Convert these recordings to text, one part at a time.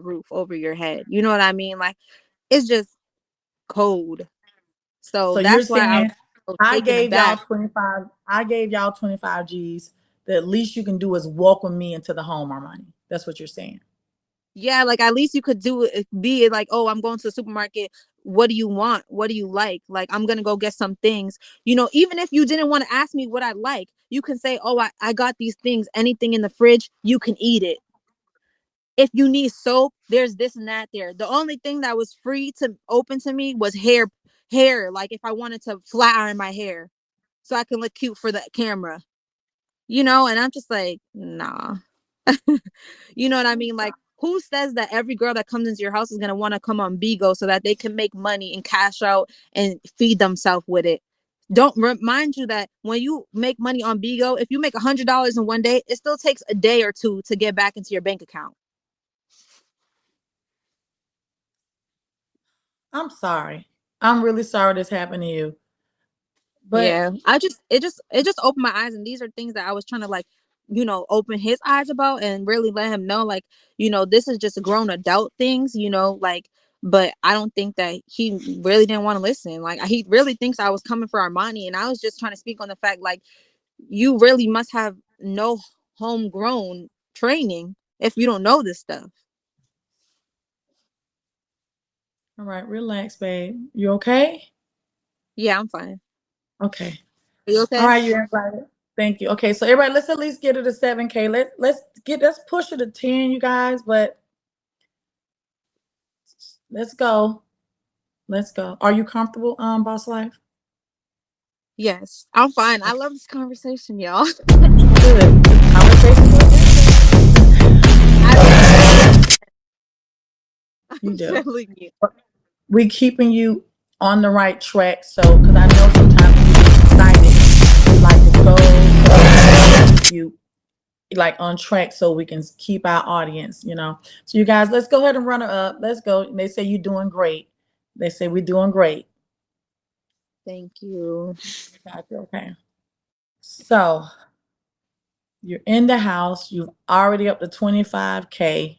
roof over your head. You know what I mean? Like, it's just cold. So So you're that's why I was saying so I taken gave y'all aback. 25, I gave y'all 25 G's. The least you can do is welcome me into the home, Armani. That's what you're saying. Yeah, like at least you could do it, be it like, oh, I'm going to the supermarket. What do you want? What do you like? Like, I'm gonna go get some things. Even if you didn't want to ask me what I like, you can say, oh, I got these things. Anything in the fridge, you can eat it. If you need soap, there's this and that there. The only thing that was free to open to me was hair. Like if I wanted to flat iron my hair so I can look cute for the camera, and I'm just like, nah. You know what I mean? Like, who says that every girl that comes into your house is gonna want to come on Bigo so that they can make money and cash out and feed themselves with it? Don't remind you that when you make money on Bigo, if you make $100 in one day, it still takes a day or two to get back into your bank account. I'm sorry. I'm really sorry this happened to you. But Yeah, it just opened my eyes, and these are things that I was trying to like, open his eyes about and really let him know, like, this is just grown adult things, like, but I don't think that he really didn't want to listen. Like, he really thinks I was coming for Armani, and I was just trying to speak on the fact, like, you really must have no homegrown training if you don't know this stuff. all right, relax, babe. You okay? Yeah, I'm fine. Okay. Are you All okay? right, you everybody. Thank you. Okay, so everybody, let's at least get it to 7K. Let's push it to 10, you guys. But let's go. Let's go. Are you comfortable, Boss Life? Yes, I'm fine. I Okay, love this conversation, y'all. good. This conversation was I love it. you I'm do. telling you. We keeping you on the right track. So, because I know sometimes when you get excited, you like to go. So, I keep you like on track so we can keep our audience. So, you guys, let's go ahead and run her up. Let's go. And they say you're doing great. They say we're doing great. Thank you. Got you. Okay. So, you're in the house. You've already up to 25K,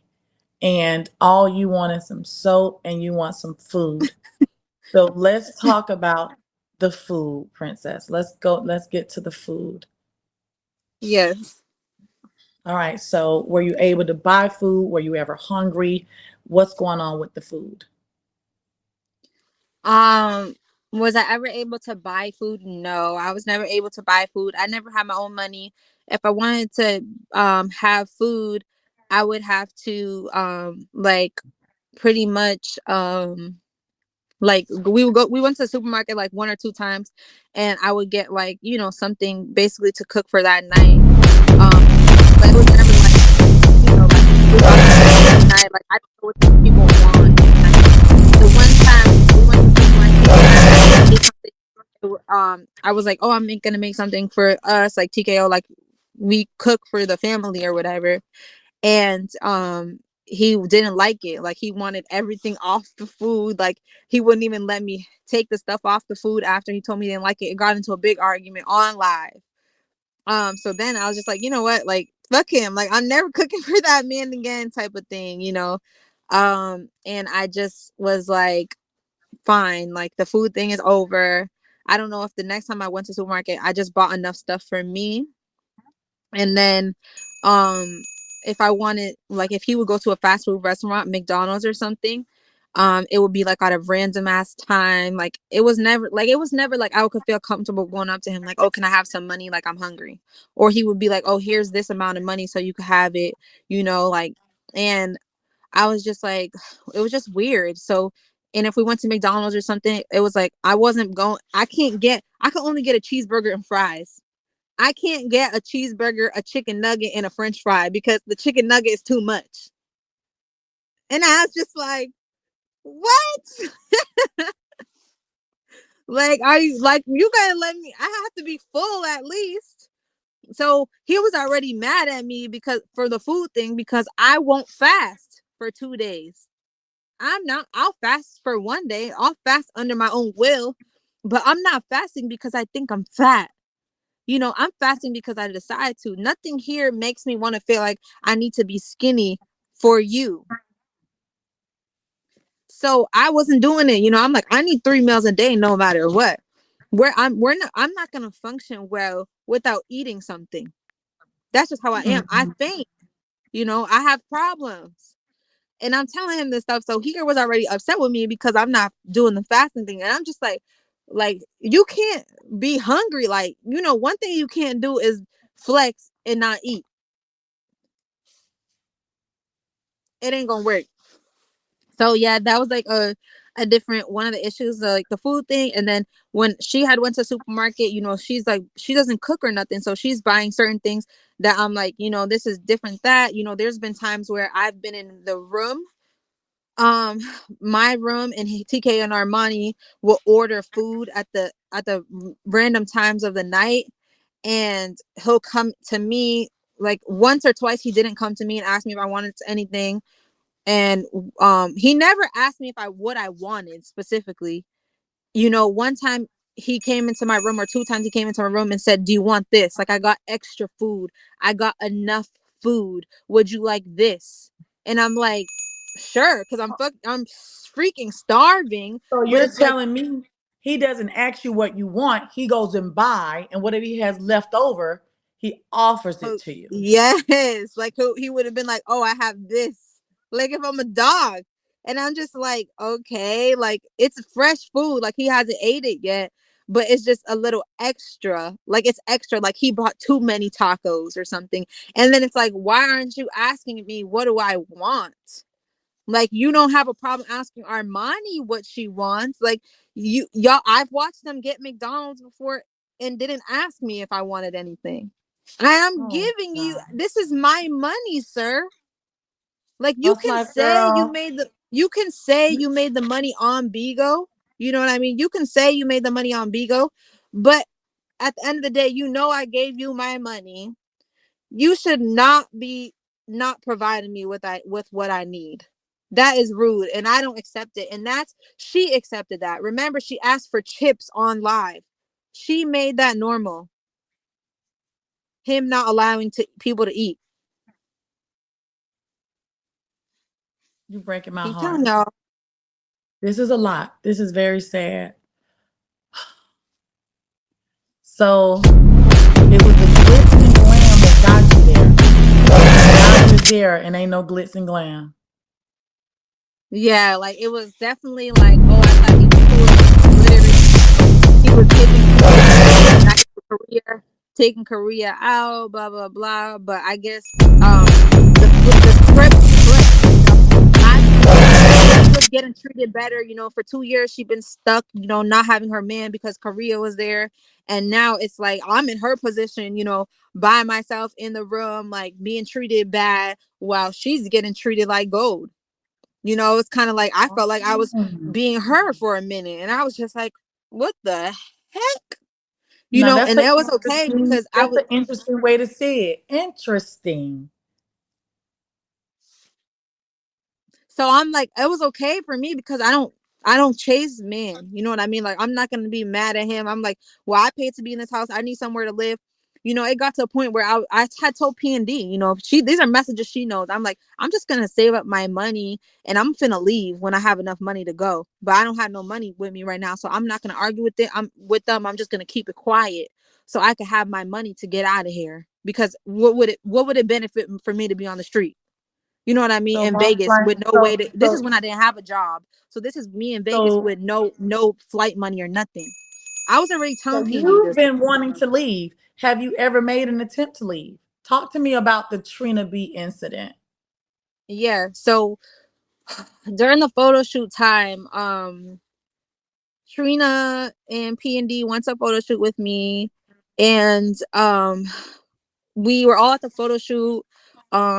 and all you want is some soap and you want some food. So let's talk about the food, princess. Let's go. Let's get to the food. Yes. All right. So, were you able to buy food? Were you ever hungry? What's going on with the food? Um, was I ever able to buy food? No, I was never able to buy food. I never had my own money. If I wanted to have food, I would have to like pretty much like we went to the supermarket like one or two times, and I would get like, something basically to cook for that night. But it was never like, like we bought something for the night. Like, I don't know what these people want. Like, the one time we went to the supermarket and I made something. I was like, oh, gonna make something for us, like TKO, like we cook for the family or whatever. And he didn't like it. Like, he wanted everything off the food. Like, he wouldn't even let me take the stuff off the food after he told me he didn't like it. It got into a big argument on live. So then I was just like, you know what, like, fuck him. Like, I'm never cooking for that man again, type of thing. And I just was like, fine, like, the food thing is over. I don't know if the next time I went to supermarket, I just bought enough stuff for me. And then um if I wanted, like, if he would go to a fast food restaurant, McDonald's or something, it would be like out of random ass time. Like, it was never like I could feel comfortable going up to him like, oh, can I have some money, like, I'm hungry. Or he would be like, oh, here's this amount of money so you could have it, like. And I was just like, it was just weird. So, and if we went to McDonald's or something, it was like I could only get a cheeseburger and fries. I can't get a cheeseburger, a chicken nugget, and a French fry because the chicken nugget is too much. And I was just like, what? Like, are you like, you gotta let me? I have to be full at least. So he was already mad at me because for the food thing, because I won't fast for 2 days. I'm not. I'll fast for one day. I'll fast under my own will, but I'm not fasting because I think I'm fat. I'm fasting because I decide to. Nothing here makes me want to feel like I need to be skinny for you. So I wasn't doing it. I'm like, I need 3 meals a day no matter what. I'm not gonna function well without eating something. That's just how I am. I Mhm. faint, I have problems. And I'm telling him this stuff. So he was already upset with me because I'm not doing the fasting thing. And I'm just like, you can't be hungry. Like, one thing you can't do is flex and not eat. It ain't gonna work. So yeah, that was like a different one of the issues, like the food thing. And then when she had went to supermarket, she's like, she doesn't cook or nothing, so she's buying certain things that I'm like, this is different. That there's been times where I've been in the room, um my room, and TK and Armani will order food at the random times of the night, and he'll come to me. Like once or twice he didn't come to me and ask me if I wanted anything. And he never asked me if I what I wanted specifically. One time he came into my room, or two times he came into my room and said, "Do you want this? Like, I got extra food. I got enough food. Would you like this?" And I'm like, "Sure," because I'm freaking starving. So But you're it's like, telling me he doesn't ask you what you want, he goes and buy, and whatever he has left over, he offers it oh, to you. yes, like he would have been like, "Oh, I have this." Like if I'm a dog, and I'm just like, okay, like it's fresh food. Like he hasn't ate it yet, but it's just a little extra. Like it's extra. Like he bought too many tacos or something, and then it's like, why aren't you asking me what do I want? Like you don't have a problem asking Armani what she wants. Like y'all, I've watched them get McDonald's before and didn't ask me if I wanted anything. I am Oh giving you, God. this is my money, sir. Like Boss life girl. you can say you made the money on Bigo. You know what I mean? You can say you made the money on Bigo, but at the end of the day, I gave you my money. You should not be not providing me with what I need. That is rude, and I don't accept it. And that's she accepted that. Remember, she asked for chips on live. She made that normal. Him not allowing to people to eat. You breaking my Keep heart. telling y'all. This is a lot. This is very sad. So it was the glitz and glam that got you there. Now you're there and ain't no glitz and glam. Yeah, like it was definitely like, oh, I thought he was taking Korea back to Korea, taking Korea out, blah blah blah. But I guess the script flipped. She was getting treated better. For 2 years she been stuck. Not having her man because Korea was there, and now it's like I'm in her position. By myself in the room, like being treated bad while she's getting treated like gold. It's kind of like I felt like I was Mm. being her for a minute, and I was just like, what the heck? Now that's And an it was okay interesting because I was, way to say it. Interesting. so I'm like, it was okay for me because I don't chase men. You know what I mean? Like I'm not gonna be mad at him. I'm like, well, I paid to be in this house. I need somewhere to live. It got to a point where I had told P&D, she these are messages she knows. I'm like, I'm just gonna save up my money and I'm finna leave when I have enough money to go. But I don't have no money with me right now, so I'm not gonna argue with it. I'm with them. I'm just gonna keep it quiet so I could have my money to get out of here. Because what would it benefit for me to be on the street? You know what I mean? So In boss Vegas life with no way so to. This is so when I didn't have a job. So this is me in Vegas so with no flight money or nothing. I was already so telling PD you've this. been wanting to leave. Have you ever made an attempt to leave? Talk to me about the Trina B incident. Yeah. So during the photo shoot time, Trina and P&D went to a photo shoot with me, and we were all at the photo shoot.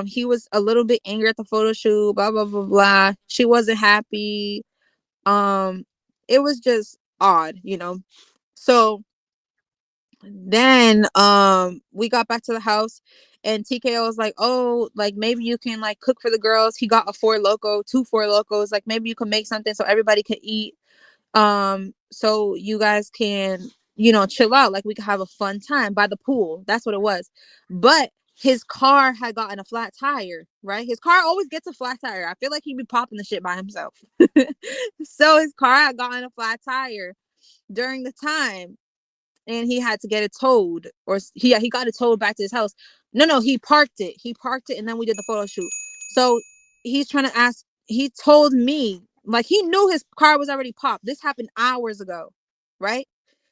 He was a little bit angry at the photo shoot. Blah blah blah blah. She wasn't happy. It was just odd. So then we got back to the house, and TKO was like, oh, like maybe you can like cook for the girls. He got a two four locos, like maybe you can make something so everybody can eat, so you guys can chill out, like we could have a fun time by the pool. That's what it was. But his car had gotten a flat tire, right? His car always gets a flat tire. I feel like he'd be popping the shit by himself. So his car had gotten a flat tire during the time, and he had to get it towed, or he got it towed back to his house. No, he parked it. He parked it, and then we did the photo shoot. So he's trying to ask. He told me like he knew his car was already popped. This happened hours ago, right?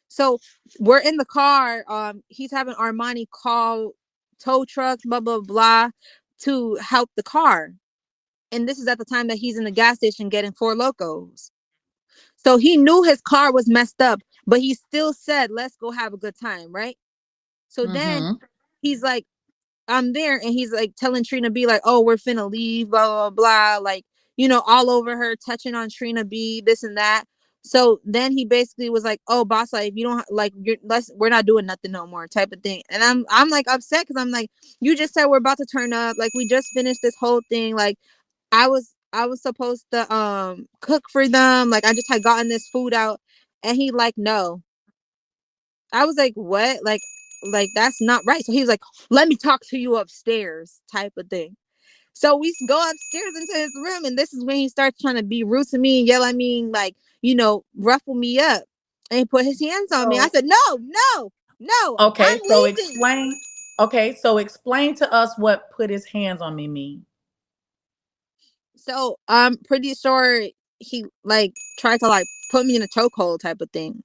So we're in the car. He's having Armani call tow trucks, blah blah blah, to help the car. And this is at the time that he's in the gas station getting Four Locos. So he knew his car was messed up, but he still said, "Let's go have a good time," right? So then Mm-hmm. he's like, I'm there, and he's like telling Trina B like, "Oh, we're finna leave, blah blah blah," like, all over her, touching on Trina B, this and that. So then he basically was like, "Oh, boss, like, if you don't like, we're not doing nothing no more," type of thing. And I'm like upset because I'm like, you just said we're about to turn up, like we just finished this whole thing, like I was supposed to cook for them, like I just had gotten this food out, and he like, no. I was like, what? Like that's not right. So he was like, let me talk to you upstairs, type of thing. So we go upstairs into his room, and this is when he starts trying to be rude to me and yell at me, like, ruffle me up. And he put his hands on me. I So said, no, no, no, I'm okay, so leaving. explain. Okay, so explain to us what put his hands on me mean. So I'm pretty sure he like tried to like put me in a chokehold type of thing,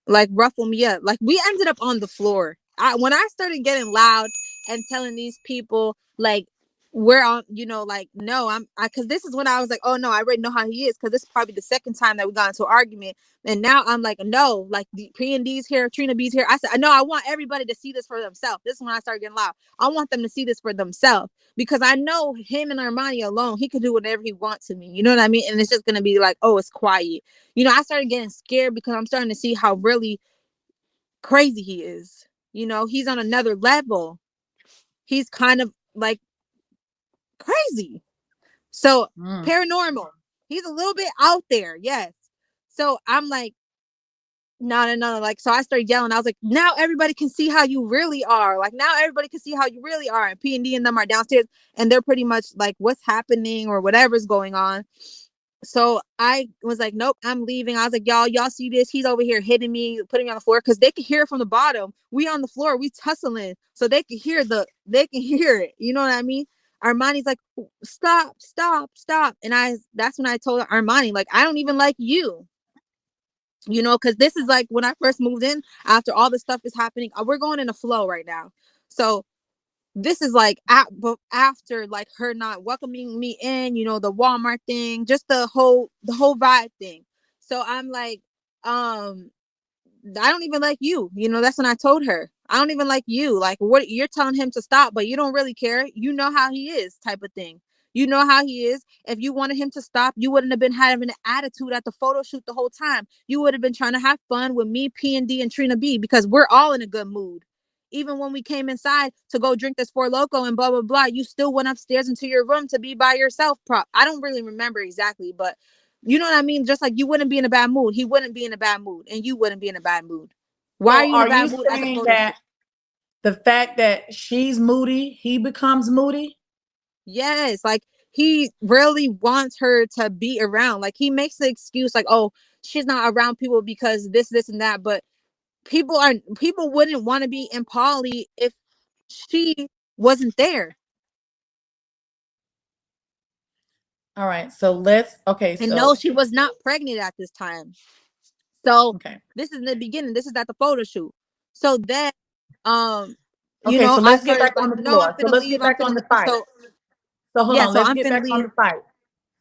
like ruffle me up. Like we ended up on the floor. When I started getting loud and telling these people like we're on, like, no, because this is when I was like, oh no, I already know how he is, because this is probably the second time that we got into an argument, and now I'm like, no, like the P and D's here, Trina B's here. I said, no, I want everybody to see this for themselves. This is when I started getting loud. I want them to see this for themselves, because I know him and Armani alone, he could do whatever he wants to me. You know what I mean? And it's just gonna be like, oh, it's quiet. I started getting scared because I'm starting to see how really crazy he is. He's on another level. He's kind of like crazy. So Mm. paranormal. He's a little bit out there, yes. So I'm like, no, no, no. Like, so I started yelling. I was like, now everybody can see how you really are. Like, now everybody can see how you really are. And P and D and them are downstairs, and they're pretty much like, what's happening or whatever's going on. So I was like, nope, I'm leaving. I was like, y'all see this? He's over here hitting me, putting me on the floor, because they can hear it from the bottom. We on the floor, we tussling, so they can hear it. You know what I mean? Armani's like, stop, stop, stop, and that's when I told Armani, like, I don't even like you. Because this is like when I first moved in. After all this stuff is happening, we're going in a flow right now. So this is like but after like her not welcoming me in, the Walmart thing, just the whole vibe thing. So I'm like, I don't even like you. That's when I told her, I don't even like you. Like, what, you're telling him to stop, but you don't really care. You know how he is, type of thing. You know how he is. If you wanted him to stop, you wouldn't have been having an attitude at the photo shoot the whole time. You would have been trying to have fun with me, P and D, and Trina B, because we're all in a good mood. Even when we came inside to go drink this Four Loco and blah blah blah, you still went upstairs into your room to be by yourself. I don't really remember exactly, but you know what I mean? Just like you wouldn't be in a bad mood. He wouldn't be in a bad mood. And you wouldn't be in a bad mood. Why are So you in a are you bad mood at the saying photo shoot? that the fact that she's moody, he becomes moody? Yes. Like he really wants her to be around. Like he makes the excuse like, oh, she's not around people because this, and that. But people wouldn't want to be in Polly if she wasn't there. All right. So let's okay, And no, so she was not pregnant at this time. So okay. this is in the beginning. This is at the photo shoot. So then, um, Okay, so I let's get started back on like, the no, I'm floor. So finna let's leave. get I'm back finna on the leave. fight. So So hold yeah, on, so let's I'm get finna back on leave. the fight.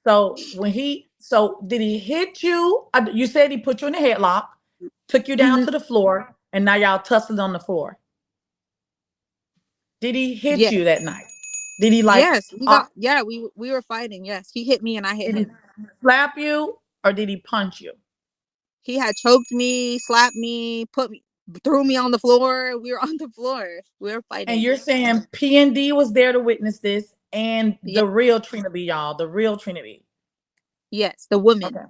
So when so did he hit you? You said he put you in a headlock, took you down Mhm. to the floor, and now y'all tussling on the floor. Did he hit Yeah. you that night? Did he like Yes, we got. Yeah, we were fighting. Yes, he hit me and I hit did he him. slap you or did he punch you? He had choked me, slapped me, threw me on the floor. We were on the floor. We were And fighting. you're saying P and D was there to witness this and Yeah. the real Trinity, y'all, the real Trinity. Yes, the woman. Okay.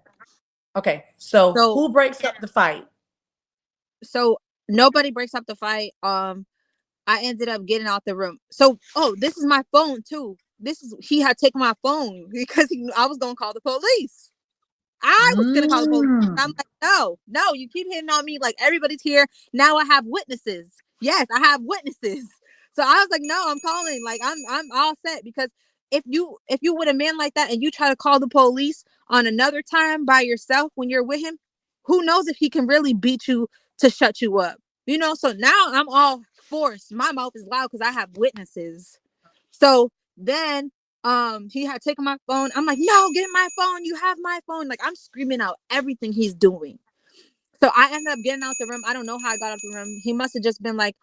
Okay. So So who breaks up the fight? so nobody breaks up the fight. I ended up getting out the room. So, oh, this is my phone too. This is he had taken my phone because he knew I was gonna call the police. I was gonna call the police. I'm Mm. like, no, no, you keep hitting on me like everybody's here. Now I have witnesses. Yes, I have witnesses. So I was like, no, I'm calling. Like I'm all set because if you with a man like that and you try to call the police on another time by yourself when you're with him, who knows if he can really beat you to shut you up. So now I'm all forced. My mouth is loud because I have witnesses. So then he had taken my phone. I'm like, no, get my phone. You have my phone. Like I'm screaming out everything he's doing. So I ended up getting out the room. I don't know how I got out the room. He must have just been like,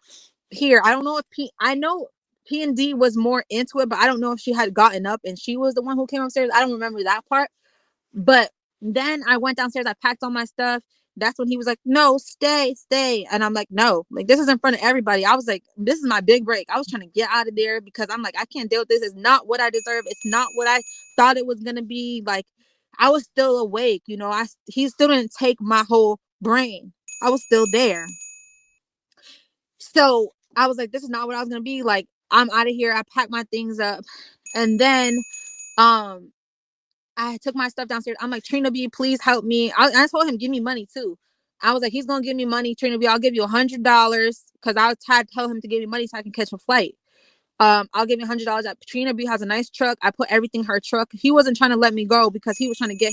here. I don't know if I know P and D was more into it, but I don't know if she had gotten up and she was the one who came upstairs. I don't remember that part. But then I went downstairs, I packed all my stuff. That's when he was like, no, stay, stay. And I'm like, no, like this is in front of everybody. I was like, this is my big break. I was trying to get out of there because I'm like, I can't deal with this. It's not what I deserve. It's not what I thought it was gonna be. Like I was still awake, he still didn't take my whole brain. I was still there. So I was like, this is not what I was gonna be. Like, I'm out of here. I packed my things up. And then um I took my stuff downstairs. I'm like, Trina B, please help me. I told him, give me money too. I was like, he's gonna give me money, Trina B. I'll give you $100 because I was tired to tell him to give me money so I can catch a flight. I'll give you $100. Trina B has a nice truck. I put everything in her truck. He wasn't trying to let me go because he was trying to get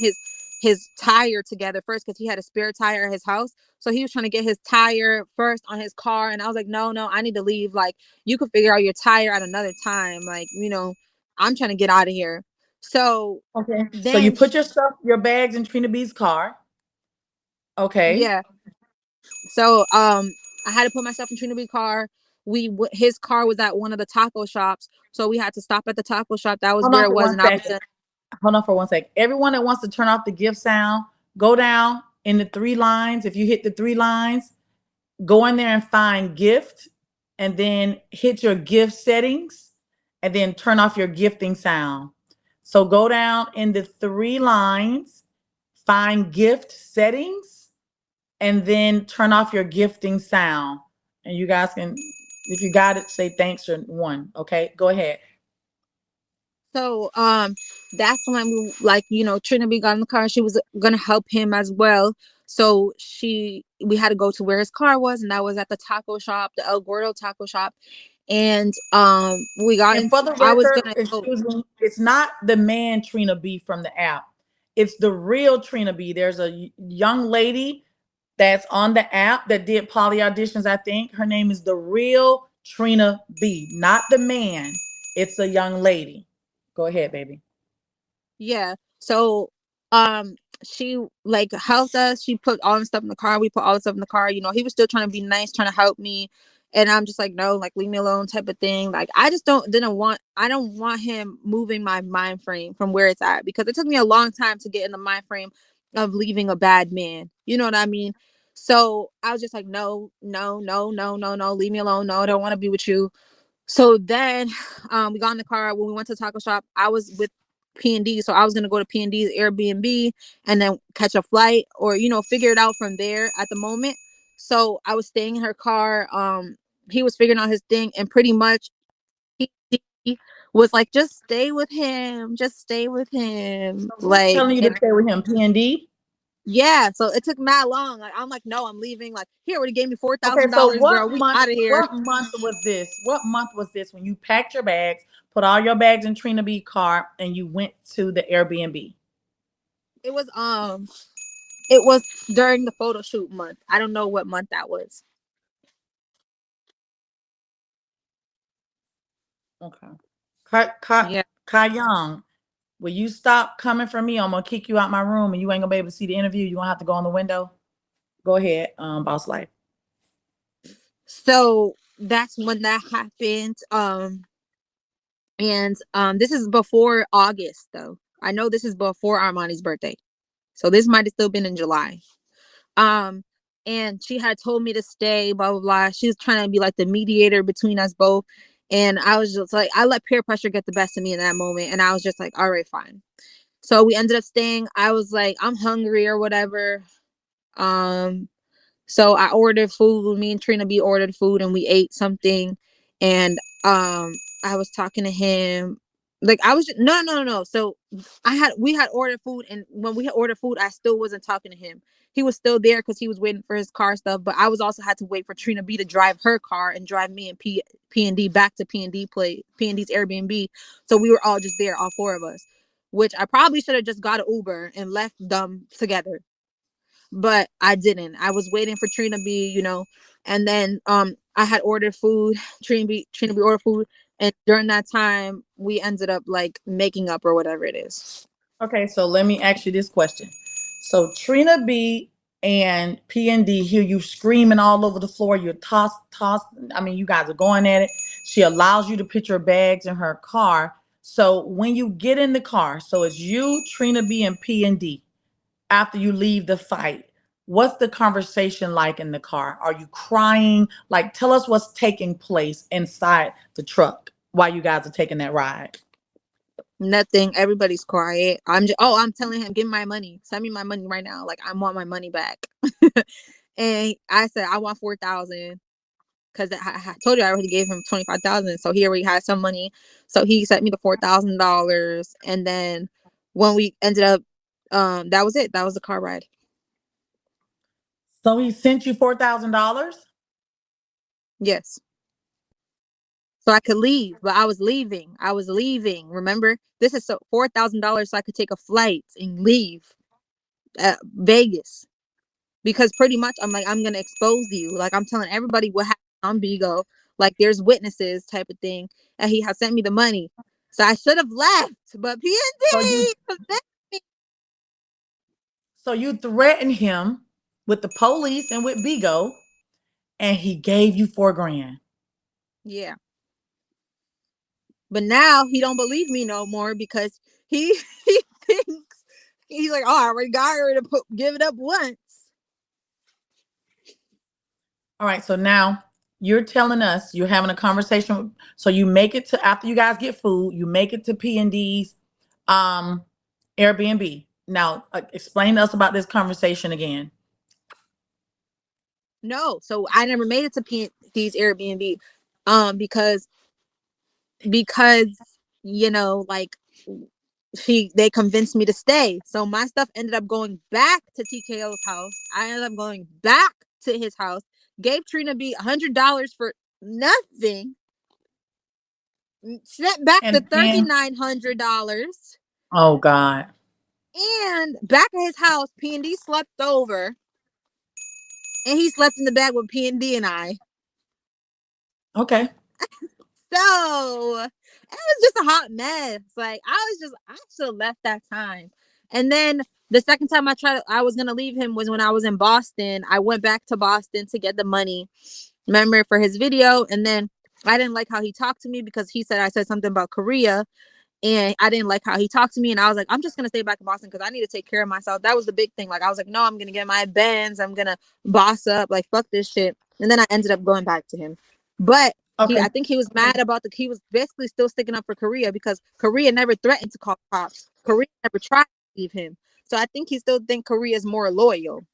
his tire together first because he had a spare tire at his house. So he was trying to get his tire first on his car. And I was like, no, no, I need to leave. Like, you could figure out your tire at another time. Like, I'm trying to get out of here. So Okay. So you then, put your stuff, your bags in Trina B's car. Okay. yeah. So I had to put myself in Trina B car. His car was at one of the taco shops. So we had to stop at the taco shop. That was Hold where on it for was. one And I was second. gonna Hold on for one second. Everyone that wants to turn off the gift sound, go down in the three lines. If you hit the three lines, go in there and find gift and then hit your gift settings and then turn off your gifting sound. So go down in the three lines, find gift settings, and then turn off your gifting sound. And you guys can, if you got it, say thanks or one. Okay, go ahead. So that's when we like Trinity got in the car. She was gonna help him as well. So we had to go to where his car was, and that was at the taco shop, the El Gordo taco shop. And we got And into. for the I was record, gonna go. excuse me, it's not the man Trina B from the app. It's the real Trina B. There's a young lady that's on the app that did poly auditions, I think. Her name is the real Trina B, not the man. It's a young lady. Go ahead, baby. Yeah. So um she like helped us. She put all the stuff in the car. We put all the stuff in the car. He was still trying to be nice, trying to help me. And I'm just like, no, like leave me alone type of thing. Like I just I don't want him moving my mind frame from where it's at because it took me a long time to get in the mind frame of leaving a bad man. You know what I mean? So I was just like, no, no, no, no, no, no, leave me alone. No, I don't want to be with you. So then we got in the car when we went to the taco shop. I was with P&D, so I was gonna go to P&D's Airbnb and then catch a flight or figure it out from there at the moment. So I was staying in her car. He was figuring out his thing, and pretty much he was like, "Just stay with him, just stay with him." So who's Like, telling you to and stay with him? PND? yeah, so it took mad long. Like I'm like, "No, I'm leaving." Like he already gave me four Okay, thousand so dollars, girl. We out of here. what month was this? What month was this when you packed your bags, put all your bags in Trina B car, and you went to the Airbnb? It was It was during the photo shoot month. I don't know what month that was. Okay. Yeah. Kai Young, will you stop coming for me? I'm gonna kick you out my room and you ain't gonna be able to see the interview. You gonna have to go on the window. Go ahead, boss life. So that's when that happened. And this is before August though. I know this is before Armani's birthday. So this might have still been in July. Um and she had told me to stay, blah blah blah. She was trying to be like the mediator between us both. And I was just like, I let peer pressure get the best of me in that moment. And I was just like, all right, fine. So we ended up staying. I was like, I'm hungry or whatever. Um So I ordered food. Me and Trina B ordered food and we ate something. and I was talking to him. Like I was just, no. So we had ordered food, and when we had ordered food, I still wasn't talking to him. He was still there because he was waiting for his car stuff. But I was also had to wait for Trina B to drive her car and drive me and P and D back to P and D's Airbnb. So we were all just there, all four of us. Which I probably should have just got an Uber and left them together, but I didn't. I was waiting for Trina B, and then I had ordered food. Trina B ordered food, and during that time we ended up like making up or whatever it is. Okay, so let me ask you this question. So Trina B and P and D hear you screaming all over the floor. You're toss. I mean, you guys are going at it. She allows you to put your bags in her car. So when you get in the car, so it's you, Trina B, and P and D. After you leave the fight, what's the conversation like in the car? Are you crying? Like, tell us what's taking place inside the truck while you guys are taking that ride. Nothing. Everybody's quiet. I'm telling him, give me my money. Send me my money right now. Like I want my money back. And I said I want 4,000. Because I told you I already gave him 25,000, so he already had some money. So he sent me the $4,000, and then when we ended up, that was it. That was the car ride. So he sent you $4,000? Yes, so I could leave, but I was leaving. I was leaving. Remember, this is so $4,000, so I could take a flight and leave Vegas. Because pretty much I'm like I'm gonna expose you. Like I'm telling everybody what happened on Bigo. Like there's witnesses type of thing, and he has sent me the money. So I should have left, but So you PND convinced me. so you threatened him with the police and with Bigo, and he gave you 4 grand. Yeah, but now he don't believe me no more because he he thinks he's like, oh, I already got her to give it up once. All right, so now you're telling us you're having a conversation. So you make it to after you guys get food, you make it to P and D's um, Airbnb. Now, explain to us about this conversation again. No, so I never made it to PND's Airbnb, because because like they convinced me to stay. So my stuff ended up going back to TKO's house. I ended up going back to his house. Gave Trina B $100 for nothing. Sent back the And then, $3,900. oh God. And back at his house, P&D slept over, and he slept in the bed with P&D and I. Okay. So it was just a hot mess. Like I should have left that time. And then the second time I was gonna leave him was when I was in Boston. I went back to Boston to get the money, remember, for his video. And then I didn't like how he talked to me because he said I said something about Korea, and I didn't like how he talked to me. And I was like, I'm just gonna stay back in Boston because I need to take care of myself. That was the big thing. Like I was like, no, I'm gonna get my Benz. I'm gonna boss up. Like fuck this shit. And then I ended up going back to him. But Okay. I think he was mad about he was basically still sticking up for Korea because Korea never threatened to call cops. Korea never tried to leave him. So I think he still think Korea is more loyal.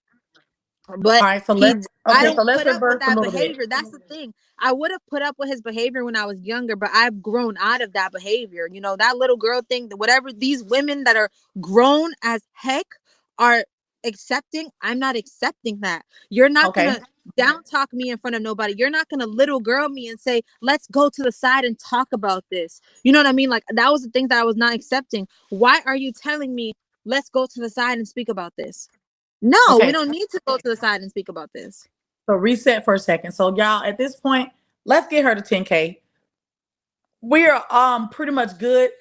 But All right. So he, let's I okay. don't So let's put up with reverse a that little bit. behavior. That's the thing. I would have put up with his behavior when I was younger, but I've grown out of that behavior. That little girl thing, whatever these women that are grown as heck are accepting, I'm not accepting that. You're not Okay. gonna down talk me in front of nobody. You're not gonna little girl me and say, let's go to the side and talk about this. You know what I mean? Like that was the thing that I was not accepting. Why are you telling me let's go to the side and speak about this? No, we Okay. don't need to go to the side and speak about this. So reset for a second. So y'all, at this point, let's get her to 10K. We are pretty much good.